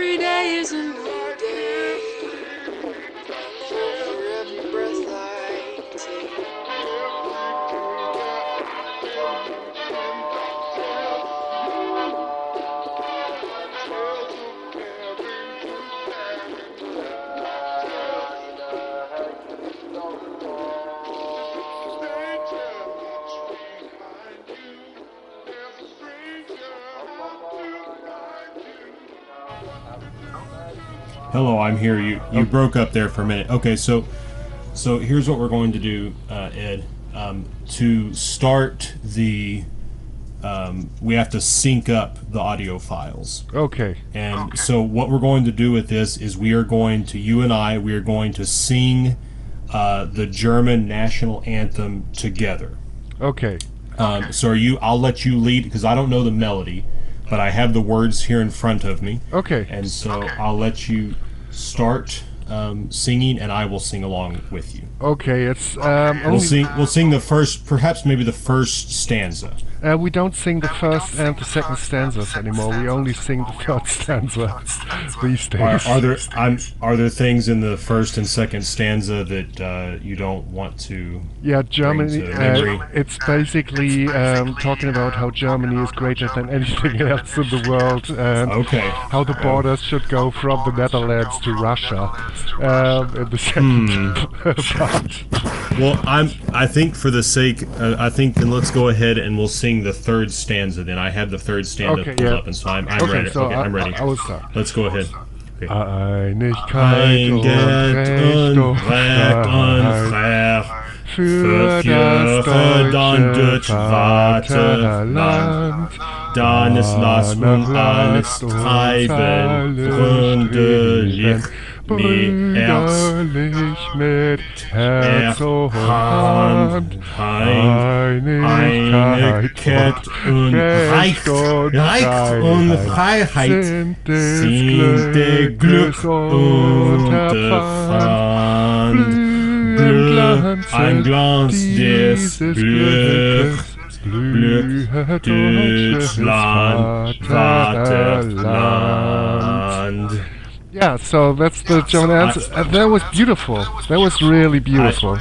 Every day is a new day. For every breath I take. Hello, I'm here. You broke up there for a minute. Okay, so here's what we're going to do, Ed. To start the, we have to sync up the audio files. Okay. And so what we're going to do with this is we are going to sing the German national anthem together. Okay. So I'll let you lead because I don't know the melody, but I have the words here in front of me. Okay. And so I'll let you start singing, and I will sing along with you. Okay. It's We'll sing the first, perhaps maybe the first stanza. we don't sing the first and the second stanzas anymore. We only sing the third stanza these days. Are there things in the first and second stanza that you don't want to? Yeah, Germany. bring to memory? It's basically talking about how Germany is greater than anything else in the world, and Okay. how the borders should go from the Netherlands to Russia. In the second part. Well, I think for the sake, then let's go ahead and we'll sing the third stanza. Then I have the third stanza Okay, pulled yeah. up, and so I'm Okay, ready. so Okay, I'm ready. I will start. Let's go ahead. Okay. Einigkeit und Recht und Freiheit für für dann das deutsche deutsche Vaterland. Vaterland. Dann es lasst uns alles treiben, brüderlich brüderlich mit Herz und Hand, Einigkeit und Recht und Freiheit sind der Glück und der Pfand. Ein Glanz des Glücks, Glück, Deutschland, Vaterland. Yeah, so that's the German answer. That was beautiful. That was really beautiful.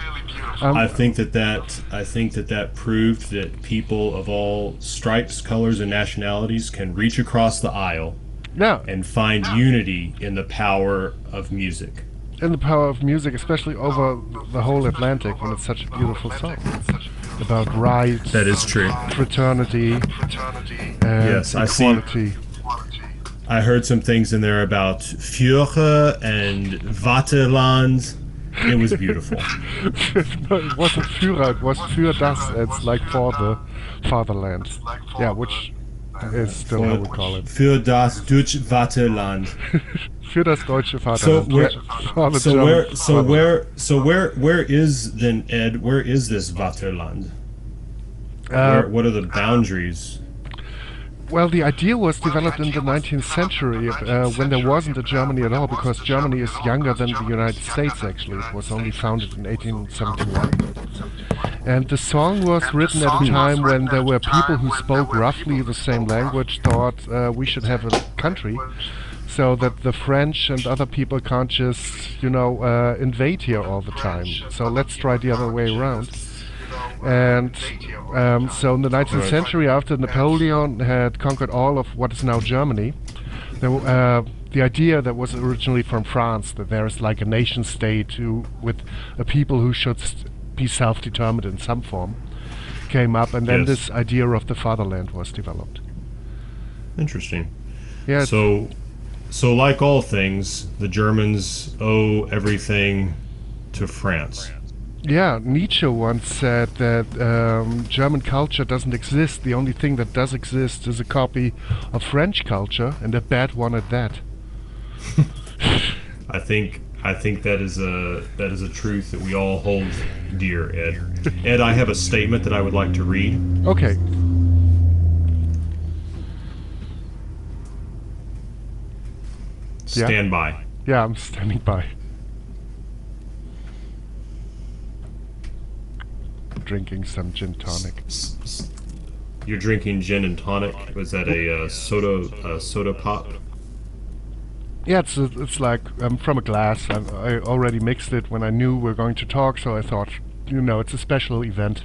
I think that proved that people of all stripes, colors, and nationalities can reach across the aisle Yeah, and find unity in the power of music. and the power of music, especially over the whole Atlantic, when it's such a beautiful song about rights, That is true. fraternity, and Yes, I see. equality. I heard some things in there about Führer and Vaterland. It was beautiful. No, it wasn't Führer, it was für das. It's like for the fatherland. Yeah, which is still how we call it. Für das deutsche Vaterland. Für das deutsche So Vaterland. where, Yeah, for the so German where, fatherland. where is then, Ed? Where is this Vaterland? What are the boundaries? Well, the idea was developed in the 19th century when there wasn't a Germany at all, because Germany is younger than the United States, actually. It was only founded in 1871. And the song was written at a time when there were people who spoke roughly the same language, thought we should have a country, so that the French and other people can't just, invade here all the time. So let's try the other way around. And so in the 19th century, after Napoleon had conquered all of what is now Germany, the idea that was originally from France, that there is like a nation state with a people who should be self-determined in some form, came up, and then Yes. this idea of the fatherland was developed. Interesting. Yeah, So like all things, the Germans owe everything to France. yeah. Nietzsche once said that German culture doesn't exist. The only thing that does exist is a copy of French culture, and a bad one at that. I think that is a truth that we all hold dear, Ed. Ed, I have a statement that I would like to read. Okay. Yeah. Stand by. Yeah, I'm standing by. Drinking some gin tonic. You're drinking gin and tonic. Was that a soda pop? Yeah, it's like from a glass. I already mixed it when I knew we are going to talk, so I thought, it's a special event.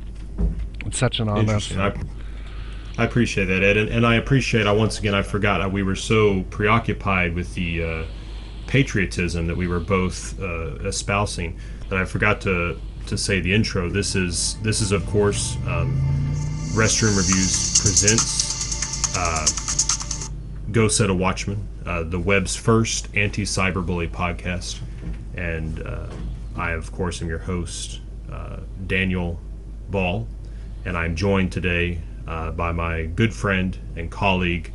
It's such an honor. Interesting. So. I appreciate that, Ed, and I appreciate. Once again, I forgot we were so preoccupied with the patriotism that we were both espousing that I forgot to say the intro. This is of course Restroom Reviews presents Go Set a Watchman, the web's first anti-cyberbully podcast, and I of course am your host, Daniel Ball, and I'm joined today by my good friend and colleague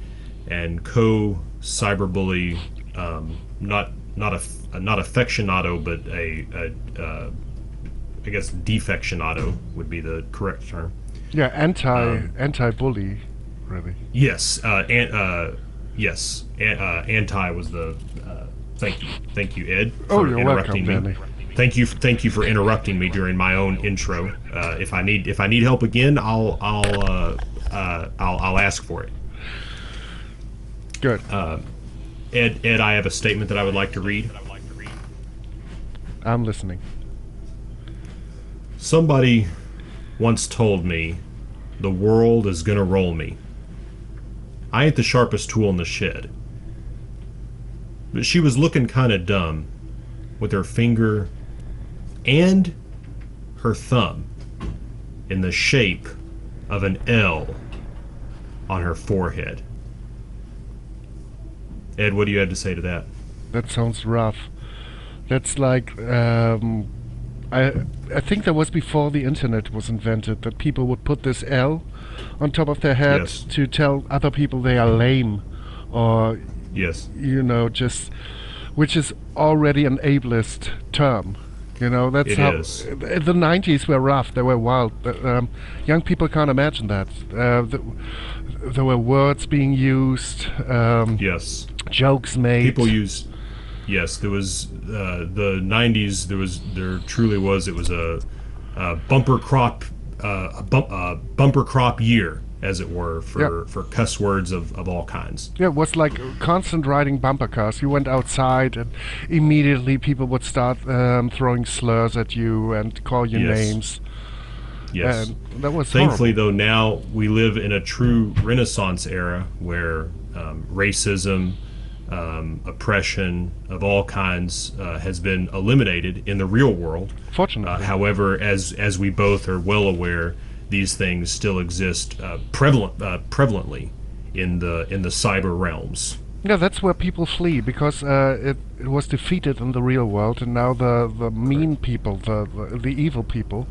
and co-cyberbully, not aficionado, but I guess defectionado would be the correct term. Yeah, anti-bully, really. Yes, anti was the. Thank you, Ed, for you're interrupting welcome, me. Danny. Thank you for interrupting me during my own intro. If I need help again, I'll ask for it. Good. Ed, I have a statement that I would like to read. I'm listening. Somebody once told me the world is gonna roll me. I ain't the sharpest tool in the shed. But she was looking kinda dumb with her finger and her thumb in the shape of an L on her forehead. Ed, what do you have to say to that? That sounds rough. That's like I think that was before the internet was invented, that people would put this L on top of their head Yes. to tell other people they are lame, or Yes. just which is already an ableist term. That's It how is. the 90s were rough. They were wild. Young people can't imagine that. There were words being used, Yes. jokes made. People use. Yes, there was the '90s. There truly was. It was a bumper crop, bumper crop year, as it were, for cuss words of all kinds. Yeah, it was like constant riding bumper cars. You went outside and immediately people would start throwing slurs at you and call you Yes. names. Yes. And that was Thankfully, horrible. though, now we live in a true Renaissance era where racism, oppression of all kinds has been eliminated in the real world. Fortunately. However, as we both are well aware, these things still exist prevalently in the cyber realms. Yeah, that's where people flee, because it was defeated in the real world, and now the mean people, the evil people,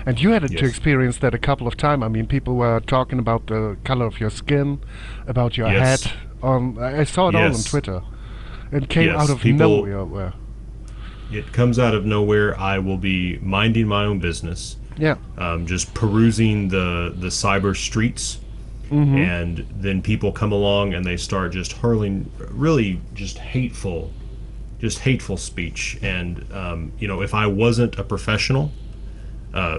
and you had to Yes. experience that a couple of times. I mean, people were talking about the color of your skin, about your Yes. hat. I saw it all on Yes. Twitter. It came Yes, out of people- nowhere. It comes out of nowhere. I will be minding my own business, Yeah. just perusing the cyber streets, and then people come along and they start just hurling really just hateful speech. And if I wasn't a professional,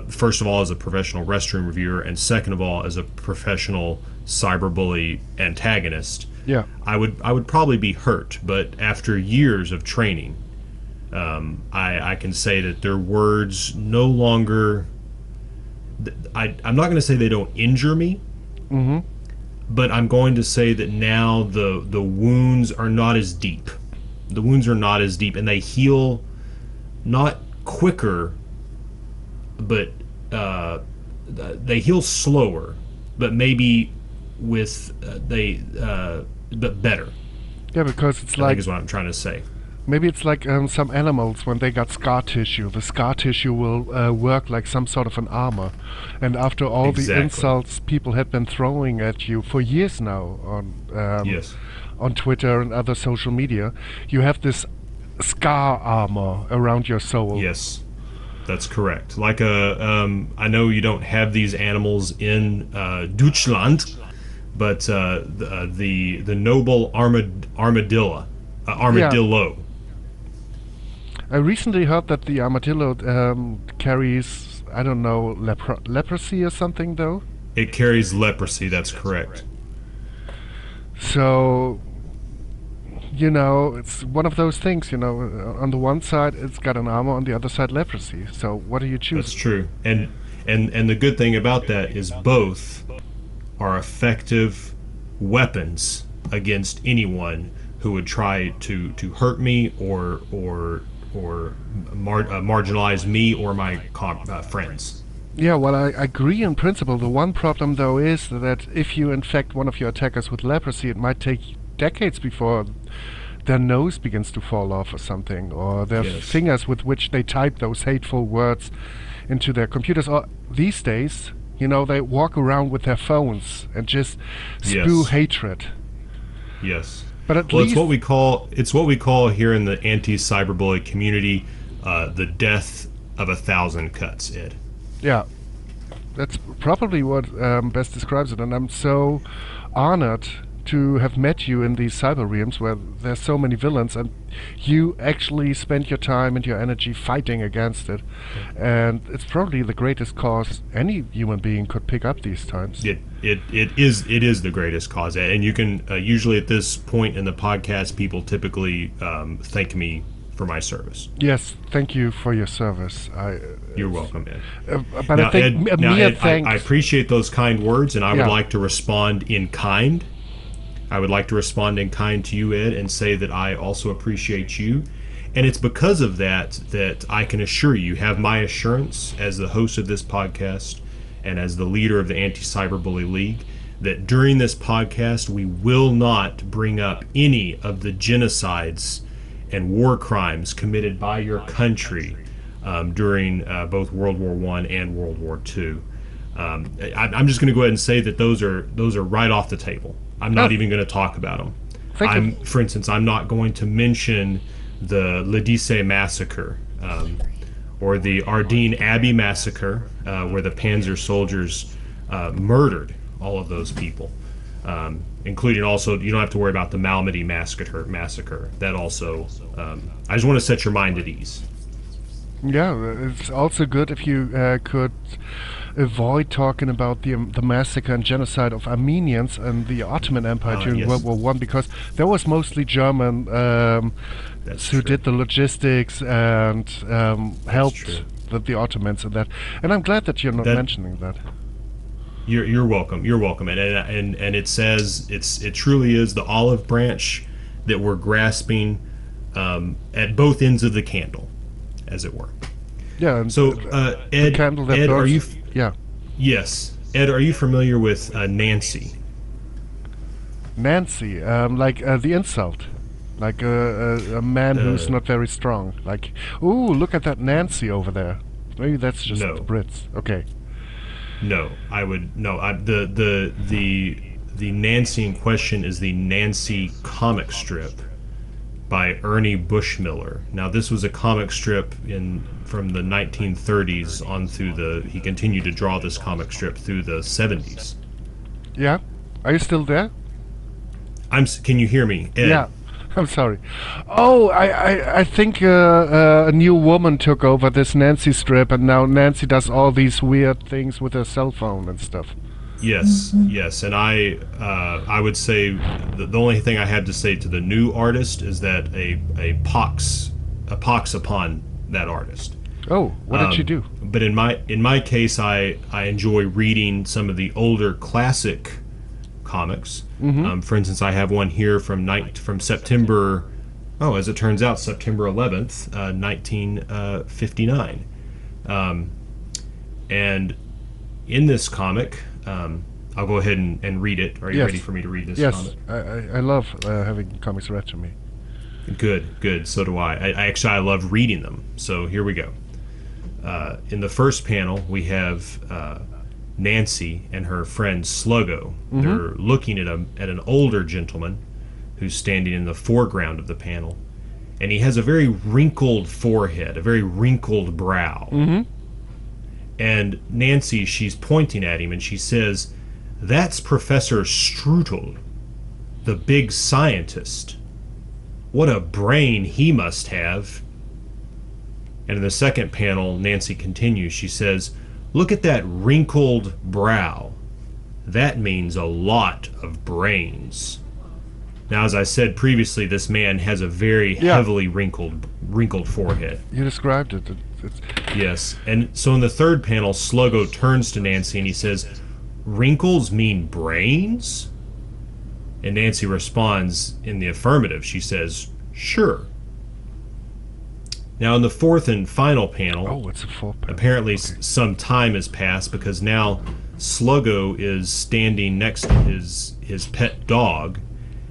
first of all as a professional restroom reviewer, and second of all as a professional cyberbully antagonist, Yeah. I would probably be hurt. But after years of training, I can say that their words no longer. I'm not going to say they don't injure me, but I'm going to say that now the wounds are not as deep. The wounds are not as deep, and they heal not quicker, but they heal slower, but maybe with but better. Yeah, because it's I like think is what I'm trying to say. maybe it's like some animals when they got scar tissue. The scar tissue will work like some sort of an armor, and after all the Exactly. insults people had been throwing at you for years now Yes. on Twitter and other social media, you have this scar armor around your soul. Yes, that's correct. Like I know you don't have these animals in Deutschland, but the noble armadillo. I recently heard that the armadillo carries, I don't know, leprosy or something, though. It carries leprosy. That's correct. So, you know, it's one of those things, you know, on the one side it's got an armor, on the other side leprosy. So what do you That's choose? true. And the good thing about that is both are effective weapons against anyone who would try to hurt me or marginalize me or my friends. Yeah, well, I agree in principle. The one problem, though, is that if you infect one of your attackers with leprosy, it might take decades before their nose begins to fall off or something, or their Yes. fingers with which they type those hateful words into their computers. Or these days, you know, they walk around with their phones and just spew Yes. hatred. Yes. But at Well, least, it's what we call here in the anti-cyberbully community the death of 1,000 cuts. Ed. yeah, that's probably what best describes it. And I'm so honored to have met you in these cyber realms where there's so many villains, and you actually spend your time and your energy fighting against it. And it's probably the greatest cause any human being could pick up these times. It is the greatest cause, and you can usually at this point in the podcast, people typically thank me for my service. Yes, thank you for your service. You're welcome, Ed. But Now, I think Ed, a now, mere Ed, thanks. I appreciate those kind words, and I would Yeah. like to respond in kind. I would like to respond in kind to you, Ed, and say that I also appreciate you. And it's because of that that I can assure you, have my assurance as the host of this podcast and as the leader of the Anti-Cyberbully League, that during this podcast we will not bring up any of the genocides and war crimes committed by your country during both World War I and World War II. I'm just going to go ahead and say that those are right off the table. I'm not Oh. even going to talk about them. Thank you. For instance, I'm not going to mention the Ledisse massacre or the Ardeen Abbey massacre, where the Panzer soldiers murdered all of those people, including also, you don't have to worry about the Malmedy massacre. That also, I just want to set your mind at ease. Yeah, it's also good if you could avoid talking about the massacre and genocide of Armenians and the Ottoman Empire during Yes. World War One, because that was mostly German That's who true. did the logistics and helped true. the Ottomans in that. And I'm glad that you're not That- mentioning that. You're welcome. You're welcome. And it says it truly is the olive branch that we're grasping at both ends of the candle, as it were. Yeah. And So, the Ed, candle that Ed, are burns- you? Yeah. Yes, Ed, are you familiar with Nancy? Nancy, like the insult, like a man who's not very strong. Like, ooh, look at that Nancy over there. Maybe that's just No. the Brits. Okay. No, I would no. The Nancy in question is the Nancy comic strip by Ernie Bushmiller. Now, this was a comic strip from the 1930s on through he continued to draw this comic strip through the 70s. Yeah. Are you still there? Can you hear me, Ed? Yeah. I'm sorry. Oh, I think a new woman took over this Nancy strip, and now Nancy does all these weird things with her cell phone and stuff. Yes, and I would say the only thing I have to say to the new artist is that a pox upon that artist. Oh, what did she do? But in my case, I enjoy reading some of the older classic comics. For instance, I have one here from September. Oh, as it turns out, September 11th, 1959. And in this comic, I'll go ahead and read it. Are you Yes. ready for me to read this Yes, comic? I love having comics read to me. Good. So do I. I love reading them. So here we go. In the first panel, we have Nancy and her friend Sluggo. They're looking at an older gentleman who's standing in the foreground of the panel, and he has a very wrinkled forehead, a very wrinkled brow. And Nancy, she's pointing at him, and she says, "That's Professor Strudel, the big scientist. What a brain he must have." And in the second panel, Nancy continues. She says, "Look at that wrinkled brow. That means a lot of brains." Now, as I said previously, this man has a very Yeah. heavily wrinkled forehead. You described it. It's, Yes, and so in the third panel, Sluggo turns to Nancy and he says, "Wrinkles mean brains?" And Nancy responds in the affirmative. She says, "Sure." Now, in the fourth and final panel, oh, it's a 4-panel. apparently some time has passed because now Sluggo is standing next to his pet dog,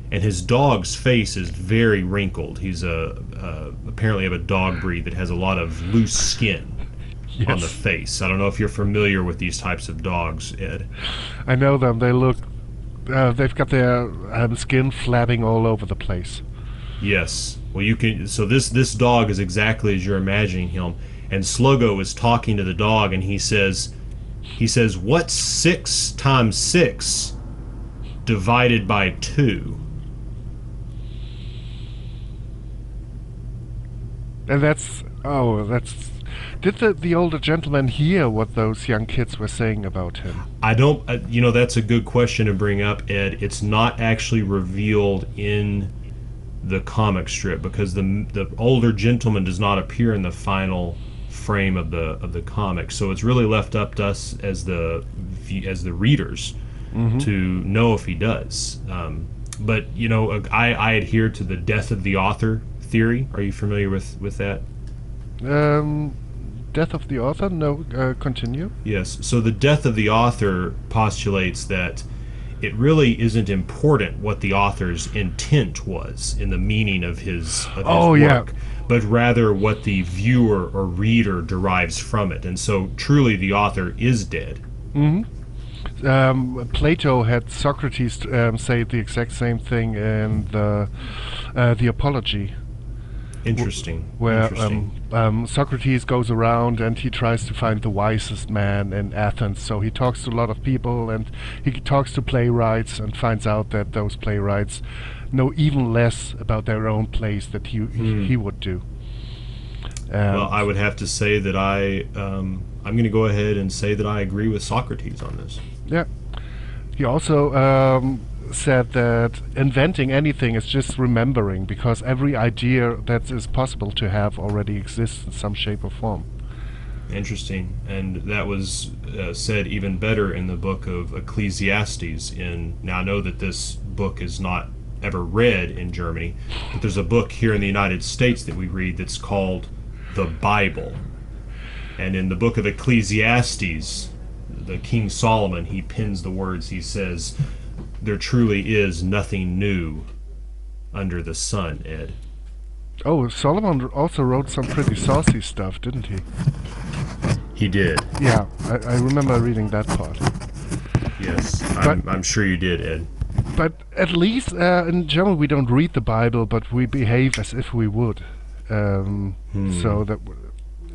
and his dog's face is very wrinkled. He's apparently of a dog breed that has a lot of loose skin on the face. I don't know if you're familiar with these types of dogs, Ed. I know them. They look. They've got their skin flapping all over the place. Yes. Well, you can. So this dog is exactly as you're imagining him, and Sluggo is talking to the dog, and he says, "What's 6 times 6 divided by 2?" And that's Did the older gentleman hear what those young kids were saying about him? I don't. That's a good question to bring up, Ed. It's not actually revealed in the comic strip because the older gentleman does not appear in the final frame of the comic. So it's really left up to us as the readers to know if he does. But I adhere to the death of the author theory. Are you familiar with that? Death of the author? No, continue. Yes. So the death of the author postulates that it really isn't important what the author's intent was in the meaning of his work, but rather what the viewer or reader derives from it. And so truly the author is dead. Plato had Socrates say the exact same thing in the Apology. Interesting. Where Interesting. Socrates goes around and he tries to find the wisest man in Athens. So he talks to a lot of people and he talks to playwrights and finds out that those playwrights know even less about their own plays that he would do. Well, I would have to say that I'm going to go ahead and say that I agree with Socrates on this. Yeah. He also said that inventing anything is just remembering, because every idea that is possible to have already exists in some shape or form. Interesting. And that was said even better in the book of Ecclesiastes. Now I know that this book is not ever read in Germany, but there's a book here in the United States that we read that's called the Bible. And in the book of Ecclesiastes, the King Solomon, he pens the words. He says, "There truly is nothing new under the sun," Ed. Oh, Solomon also wrote some pretty saucy stuff, didn't he? He did. Yeah, I remember reading that part. Yes, But- I'm sure you did, Ed. But at least in German we don't read the Bible, but we behave as if we would. So that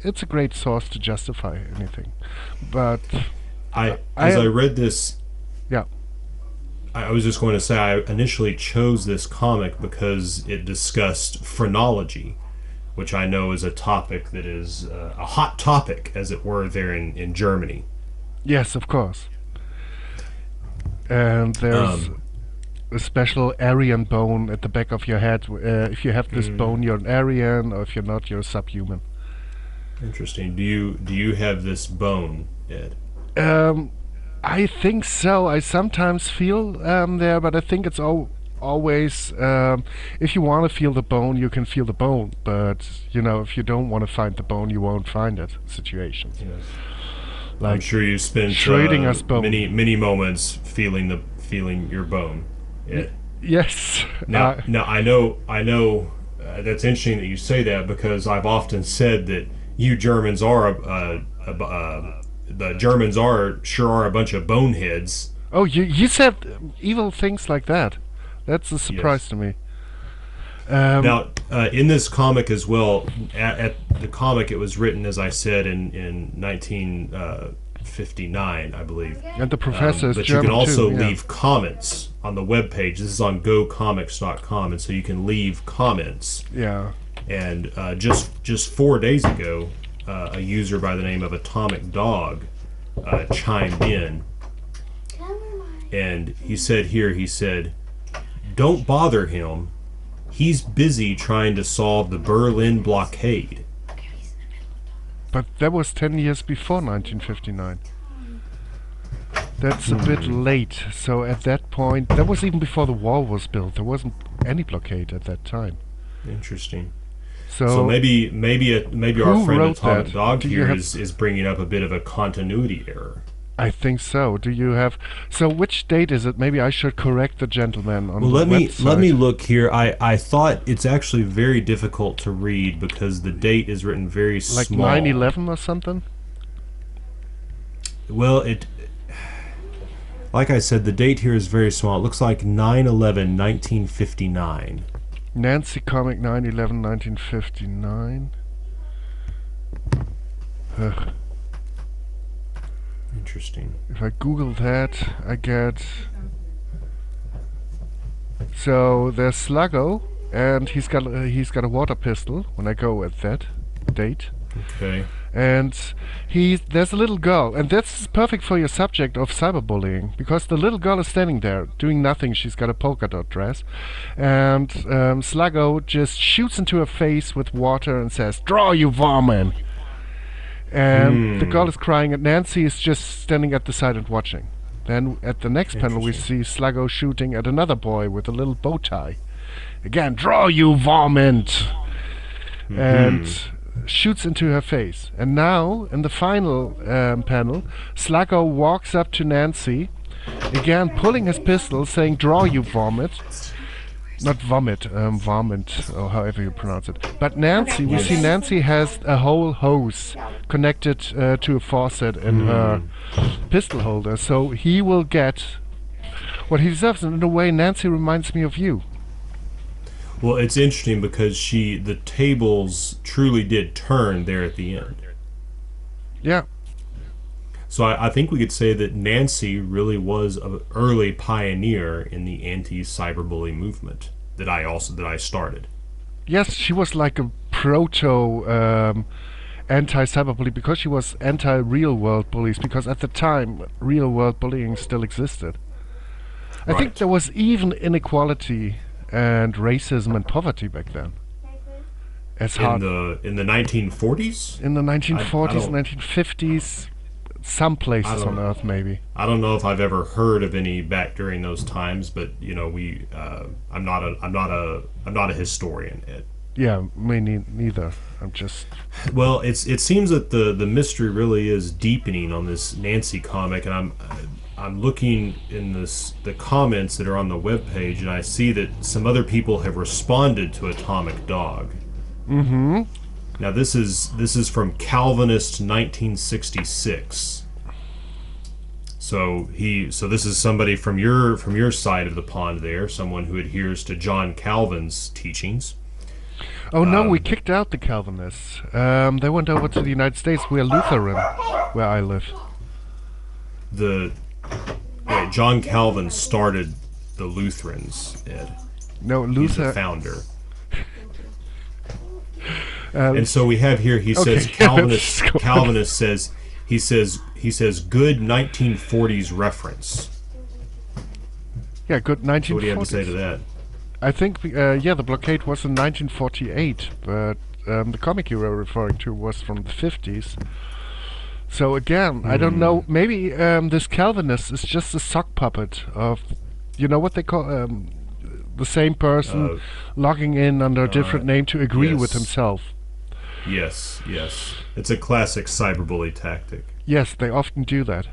it's a great source to justify anything. But As I read this, yeah. I was just going to say I initially chose this comic because it discussed phrenology, which I know is a topic that is a hot topic, as it were, there in Germany. Yes, of course. And there's a special Aryan bone at the back of your head. If you have this bone, you're an Aryan, or if you're not, you're a subhuman. Interesting. Do you have this bone, Ed? I think so. I sometimes feel there, but I think it's always if you want to feel the bone, you can feel the bone. But if you don't want to find the bone, you won't find it. Situation. Yes. Like I'm sure you spent Schrödinger's bone. many moments feeling your bone. Ed. Yes. Now I know. That's interesting that you say that, because I've often said that you Germans are the Germans are a bunch of boneheads. Oh, you said evil things like that. That's a surprise Yes. to me. Now, in this comic as well, at the comic, it was written, as I said, in 1959, I believe. And the professor is but German you can also too, yeah. leave comments on the webpage. This is on gocomics.com, and so you can leave comments. Yeah. And just 4 days ago, a user by the name of Atomic Dog chimed in, and he said, don't bother him. He's busy trying to solve the Berlin blockade. But that was 10 years before 1959. That's a bit late. So at that point, that was even before the wall was built. There wasn't any blockade at that time. Interesting. So, So maybe our who friend wrote Atomic that? Dog Do you here have- is bringing up a bit of a continuity error. I think so. Do you have? So which date is it? Maybe I should correct the gentleman on Well, the let website. me look here. I thought it's actually very difficult to read because the date is written very Like small. 9/11 or something. Well, like I said, the date here is very small. It looks like 9/11/1959. Nancy comic 9/11 1959. Ugh. Interesting. If I Google that, I get. So there's Sluggo, and he's got a water pistol. When I go at that date, Okay. and there's a little girl, and that's perfect for your subject of cyberbullying because the little girl is standing there doing nothing. She's got a polka dot dress, and Sluggo just shoots into her face with water and says, "Draw, you vermin!" And the girl is crying, and Nancy is just standing at the side and watching. Then at the next panel we see Sluggo shooting at another boy with a little bow tie. Again, "Draw, you varmint!" And shoots into her face. And now, in the final panel, Sluggo walks up to Nancy, again pulling his pistol, saying, "Draw, you vomit." Not vomit, varmint, or however you pronounce it. But Nancy, we see Nancy has a whole hose connected to a faucet in her pistol holder, so he will get what he deserves. And in a way, Nancy reminds me of you. Well, it's interesting because the tables truly did turn there at the end. Yeah. So I think we could say that Nancy really was an early pioneer in the anti-cyberbully movement that I started. Yes, she was like a proto anti-cyberbully because she was anti-real world bullies, because at the time real world bullying still existed. I think Right. there was even inequality and racism and poverty back then. As hard In the 1940s? in the 1940s, don't- 1950s, some places don't- on Earth maybe. I don't know if I've ever heard of any back during those times, but I'm not a historian, Ed. Yeah, me neither. I'm just Well, it seems that the mystery really is deepening on this Nancy comic, and I'm looking in the comments that are on the webpage, and I see that some other people have responded to Atomic Dog. mm-hmm. Now this is from Calvinist 1966. So this is somebody from your side of the pond there, someone who adheres to John Calvin's teachings. Oh no, we kicked out the Calvinists. They went over to the United States. We're Lutheran, where I live. John Calvin started the Lutherans, Ed. No, He's the Luther. founder. And so we have here. He says let's go. Calvinist says he says good 1940s reference. Yeah, good 1940s. So what do you have to say to that? I think the blockade was in 1948, but the comic you were referring to was from the 50s. So again, I don't know. Maybe this Calvinist is just a sock puppet of, you know what they call the same person logging in under a different name to agree with yes. himself. Yes. It's a classic cyberbully tactic. Yes, they often do that.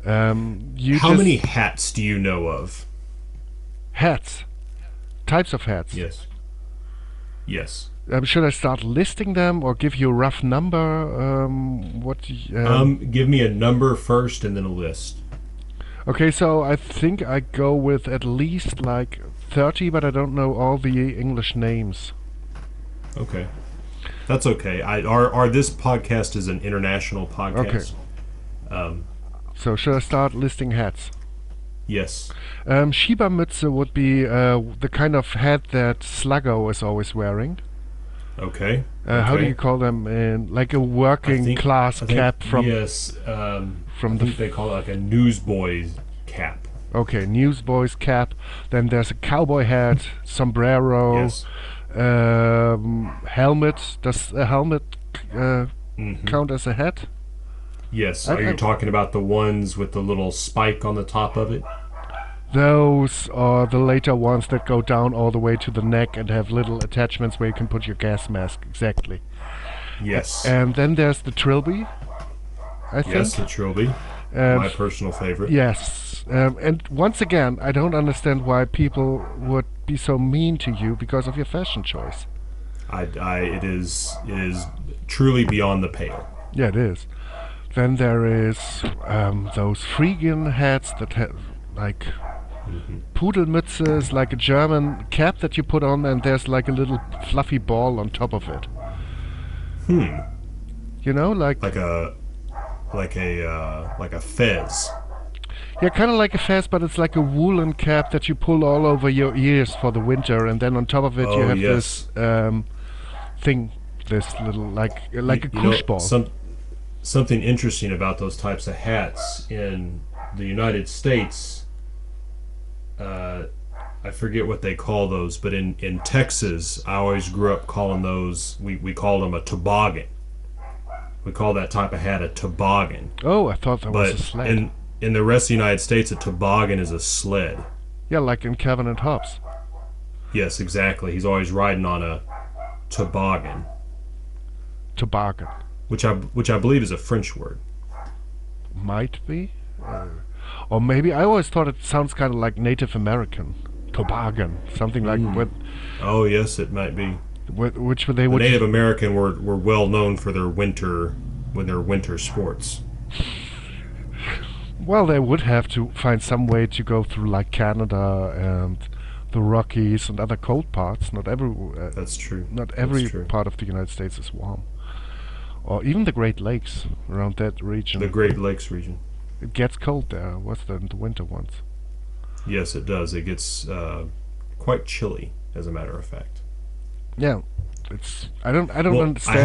How many hats do you know of? hats? Types of hats. Yes. Should I start listing them or give you a rough number? Give me a number first and then a list. Okay, so I think I go with at least like 30, but I don't know all the English names. Okay. That's okay. Our this podcast is an international podcast. Okay. So should I start listing hats? Yes. Schiebermütze would be the kind of hat that Sluggo is always wearing. Okay. How do Okay. you call them? Like a working class cap from yes. from I think they call it like a newsboy cap. Okay, newsboy's cap. Then there's a cowboy hat, sombrero, Yes. helmet. Does a helmet Hmm. count as a hat? Yes. I, Are you I, talking about the ones with the little spike on the top of it? those are the later ones that go down all the way to the neck and have little attachments where you can put your gas mask. Exactly. Yes. And then there's the trilby, I Yes, think. the trilby. And My personal favorite. yes. And once again, I don't understand why people would be so mean to you because of your fashion choice. It is truly beyond the pale. Yeah, it is. Then there is those Phrygian hats that have like Pudelmütze is like a German cap that you put on, and there's like a little fluffy ball on top of it. Hmm. You know, like Like a fez. yeah, kind of like a fez, but it's like a woolen cap that you pull all over your ears for the winter, and then on top of it you Oh, have yes. this thing, this little like a You koosh ball. Something interesting about those types of hats in the United States. I forget what they call those, but in Texas, I always grew up calling those. We called them a toboggan. We call that type of hat a toboggan. Oh, I thought that was a But sled. in the rest of the United States, a toboggan is a sled. Yeah, like in Calvin and Hobbes. Yes, exactly. He's always riding on a toboggan, Toboggan. which I believe is a French word. Might be. Or maybe I always thought it sounds kind of like Native American. Toboggan. Something like Oh, yes, it might be. which they The would. Native American were well known for their winter sports. Well, they would have to find some way to go through like Canada and the Rockies and other cold parts. Not That's true. not every That's true. part of the United States is warm. Or even the Great Lakes around that region. The Great Lakes region. It gets cold there. What's that in the winter once? Yes, it does. It gets quite chilly, as a matter of fact. Yeah, it's I don't Well, understand. I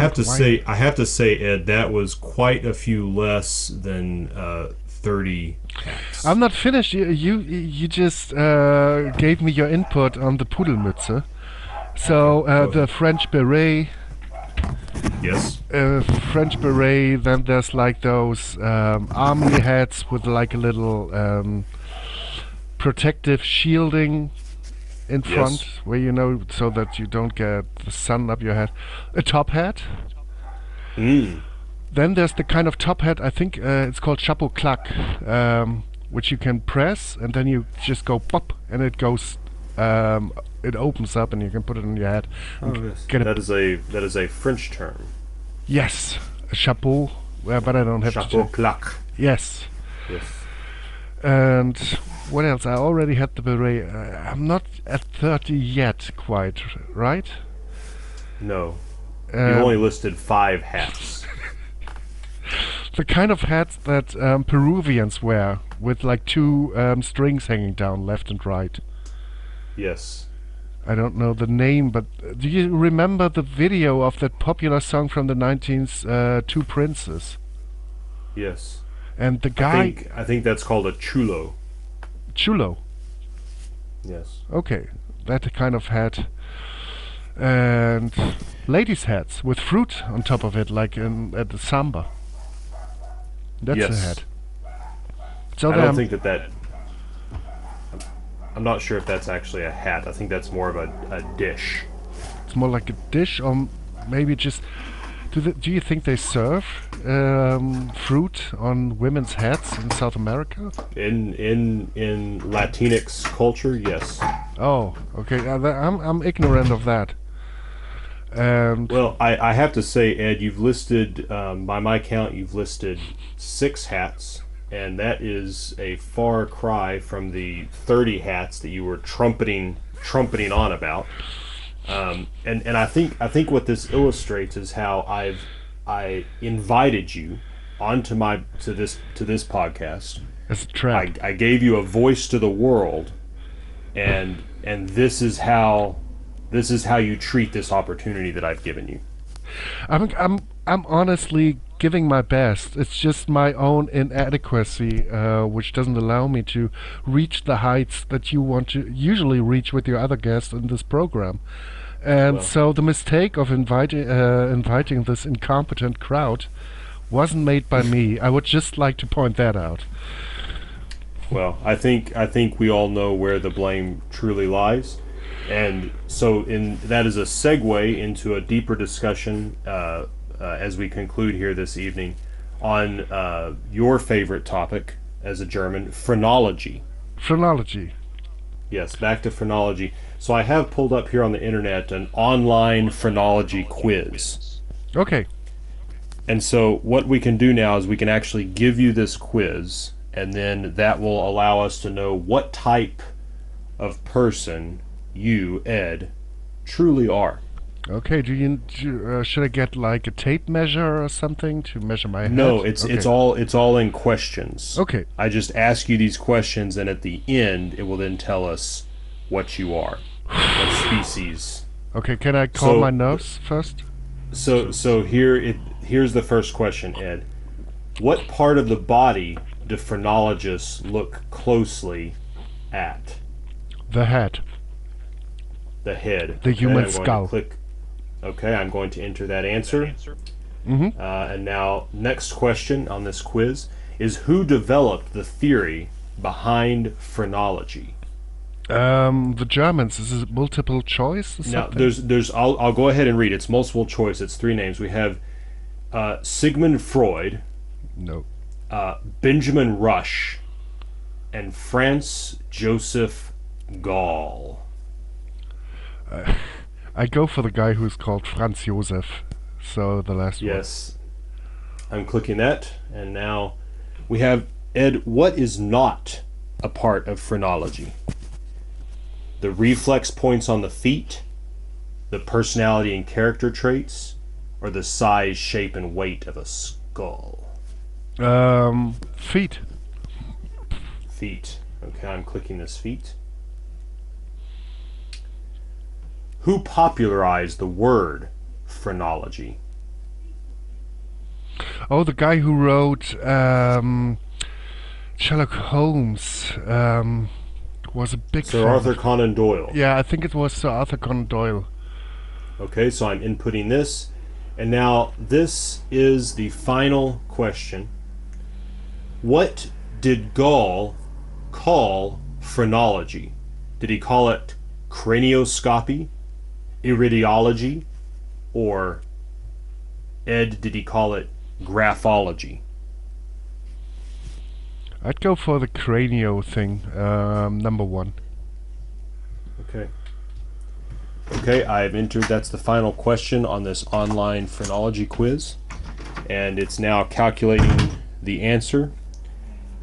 have to say, Ed, that was quite a few less than 30 hats. I'm not finished. You just gave me your input on the Pudelmütze. So go the ahead. French beret, Yes. Then there's like those army hats with like a little protective shielding in Yes. front, where so that you don't get the sun up your head. A top hat. Mm. Then there's the kind of top hat, I think it's called chapeau claque, which you can press and then you just go pop and it goes, it opens up and you can put it on your head. and get That is a French term. Yes, a chapeau, but I don't have Chapeau to. claque. Yes. Yes. And what else? I already had the beret. I'm not at 30 yet, quite, right? No. You Um, only listed 5 hats. The kind of hats that Peruvians wear, with like two strings hanging down left and right. Yes. I don't know the name, but do you remember the video of that popular song from the 19th, Two Princes? Yes. And the guy... I think that's called a chulo. Chulo. Yes. Okay, that kind of hat. And ladies' hats with fruit on top of it, like at the samba. That's Yes. a hat. So I then don't think that. I'm not sure if that's actually a hat. I think that's more of a dish. it's more like a dish, or maybe just... Do you think they serve fruit on women's hats in South America? In Latinx culture, yes. Oh, okay. I'm ignorant of that. And Well, I have to say, Ed, you've listed, by my count, you've listed 6 hats, and that is a far cry from the 30 hats that you were trumpeting on about. And I think what this illustrates is how I invited you onto this podcast. it's a trap. I gave you a voice to the world, and this is how you treat this opportunity that I've given you. I'm honestly giving my best. It's just my own inadequacy, which doesn't allow me to reach the heights that you want to usually reach with your other guests in this program. And Well, so the mistake of inviting this incompetent crowd wasn't made by me. I would just like to point that out. well, I think we all know where the blame truly lies, and so that is a segue into a deeper discussion as we conclude here this evening on your favorite topic as a German, phrenology. Phrenology. Yes, back to phrenology. So I have pulled up here on the internet an online phrenology quiz. Okay. And so what we can do now is we can actually give you this quiz, and then that will allow us to know what type of person you, Ed, truly are. Okay. Should I get like a tape measure or something to measure my head? No, it's Okay. it's all in questions. Okay. I just ask you these questions, and at the end, it will then tell us what you are, what species. Okay. Can I call So- my nerves first? So here's the first question, Ed. What part of the body do phrenologists look closely at? The head. The head. The human I'm going to skull. click. Okay, I'm going to enter that answer. Mm-hmm. And now, next question on this quiz is who developed the theory behind phrenology? The Germans. Is it multiple choice or Now, something? there's. I'll go ahead and read. It's multiple choice. It's three names. We have Sigmund Freud, No. Benjamin Rush, and Franz Joseph Gall. I go for the guy who's called Franz Josef. So the last one. Yes, I'm clicking that, and now we have Ed. What is not a part of phrenology? The reflex points on the feet, the personality and character traits, or the size, shape, and weight of a skull? Feet. Feet. Okay, I'm clicking this feet. Who popularized the word phrenology? Oh, the guy who wrote Sherlock Holmes was a big Sir fan. Arthur Conan Doyle. Yeah, I think it was Sir Arthur Conan Doyle. Okay, so I'm inputting this. And now this is the final question. What did Gall call phrenology? Did he call it cranioscopy, iridiology, or Ed, did he call it graphology? I'd go for the cranio thing, number one. Okay. Okay, I've entered, that's the final question on this online phrenology quiz. And it's now calculating the answer.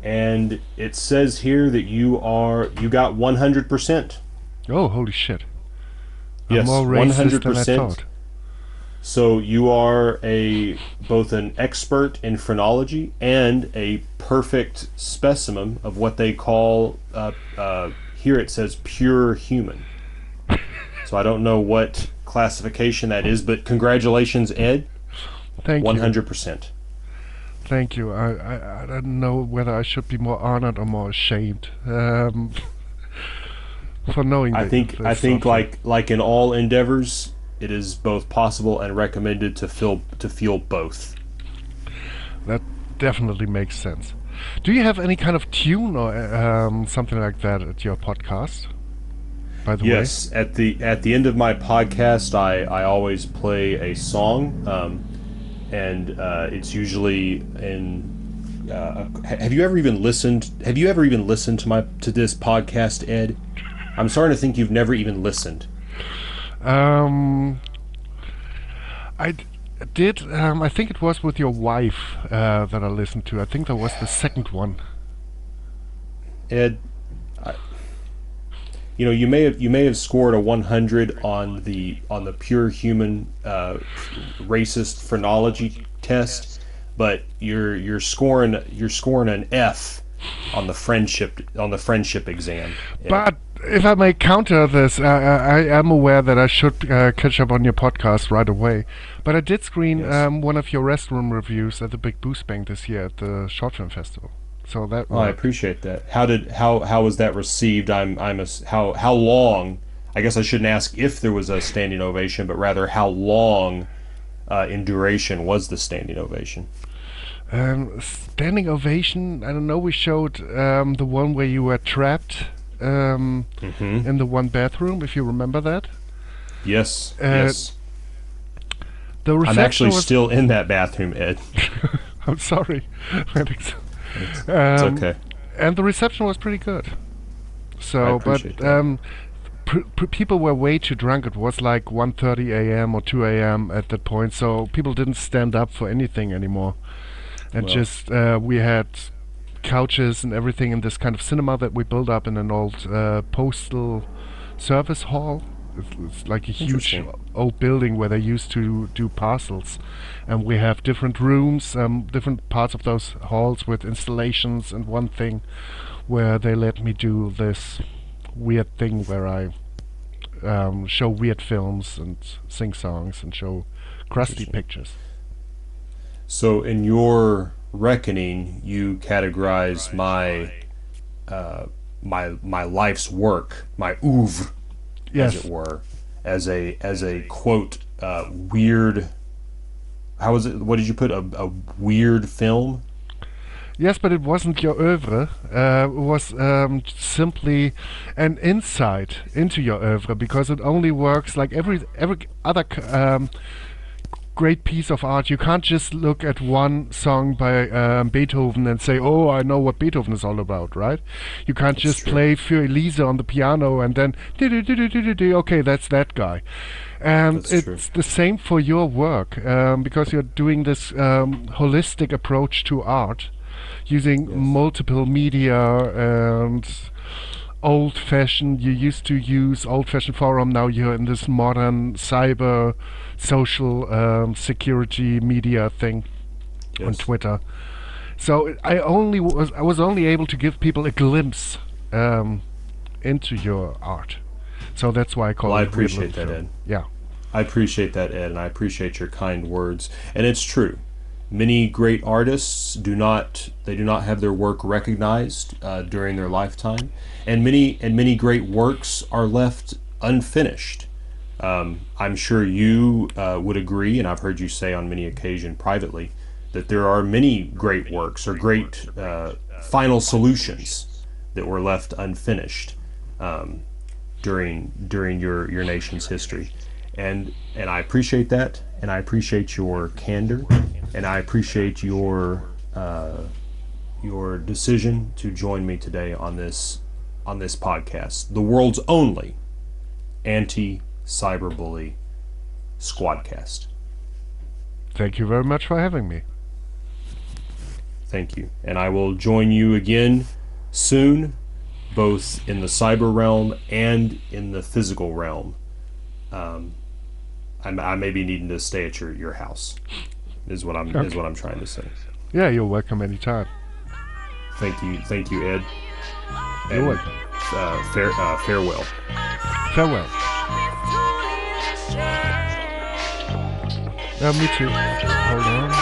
And it says here that you got 100%. Oh, holy shit. I'm Yes, more racist than I 100%. thought. So you are both an expert in phrenology and a perfect specimen of what they call, here it says pure human. So I don't know what classification that is, but congratulations, Ed. Thank you. 100%. Thank you. I don't know whether I should be more honored or more ashamed for knowing I that think there's something. like in all endeavors, it is both possible and recommended to feel both. That definitely makes sense. Do you have any kind of tune or something like that at your podcast? By the Yes, at the end of my podcast, I always play a song, and it's usually in. Have you ever even listened to this podcast, Ed? I'm starting to think you've never even listened. way? Did I think it was with your wife that I listened to. I think that was the second one. Ed, you may have scored a 100 on the pure human racist phrenology test, but you're scoring an F on the friendship exam. Ed. But If I may counter this, I am aware that I should catch up on your podcast right away. But I did screen Yes. one of your restroom reviews at the Big Boost Bank this year at the Short Film Festival. So that Oh, I worked. appreciate that. How was that received? How long? I guess I shouldn't ask if there was a standing ovation, but rather how long in duration was the standing ovation? Standing ovation. I don't know. We showed the one where you were trapped Mm-hmm. in the one bathroom, if you remember that. Yes, Uh, yes. The I'm reception actually was. still in that bathroom, Ed. I'm sorry. It's okay. And the reception was pretty good. I So, appreciate but that. people were way too drunk. It was like 1:30 a.m. or 2 a.m. at that point, so people didn't stand up for anything anymore. And Well, just we had couches and everything in this kind of cinema that we built up in an old postal service hall. It's like a huge Interesting. old building where they used to do parcels, and we have different rooms, different parts of those halls with installations, and one thing where they let me do this weird thing where I show weird films and sing songs and show crusty Interesting. pictures. So, in your reckoning, you categorize my life's work, my oeuvre, as Yes. it were, as a quote weird. How was it? What did you put? A weird film? Yes, but it wasn't your oeuvre. It was simply an insight into your oeuvre, because it only works like every other great piece of art. You can't just look at one song by Beethoven and say, "Oh, I know what Beethoven is all about," right? You can't That's just true. play Für Elise on the piano and then okay, that's that guy. And That's true. it's the same for your work, because you're doing this holistic approach to art, using Yes. multiple media and old-fashioned. You used to use old-fashioned forum. Now you're in this modern cyber social security media thing on Yes. Twitter. So I was only able to give people a glimpse into your art. So that's why I call Well, I it Weird appreciate Little that, Film. Ed. Yeah. I appreciate that, Ed, and I appreciate your kind words. And it's true. Many great artists do not have their work recognized during their lifetime, and many great works are left unfinished. I'm sure you would agree, and I've heard you say on many occasions privately that there are many great works or great final solutions that were left unfinished during your nation's history, and I appreciate that, and I appreciate your candor, and I appreciate your decision to join me today on this podcast, the world's only anti-cyberbully squadcast. Thank you very much for having me. Thank you, and I will join you again soon, both in the cyber realm and in the physical realm. I may be needing to stay at your house. Is what I'm trying to say. Yeah, you're welcome anytime. Thank you, Ed. You're And welcome. farewell. Farewell. Me too. Hold on.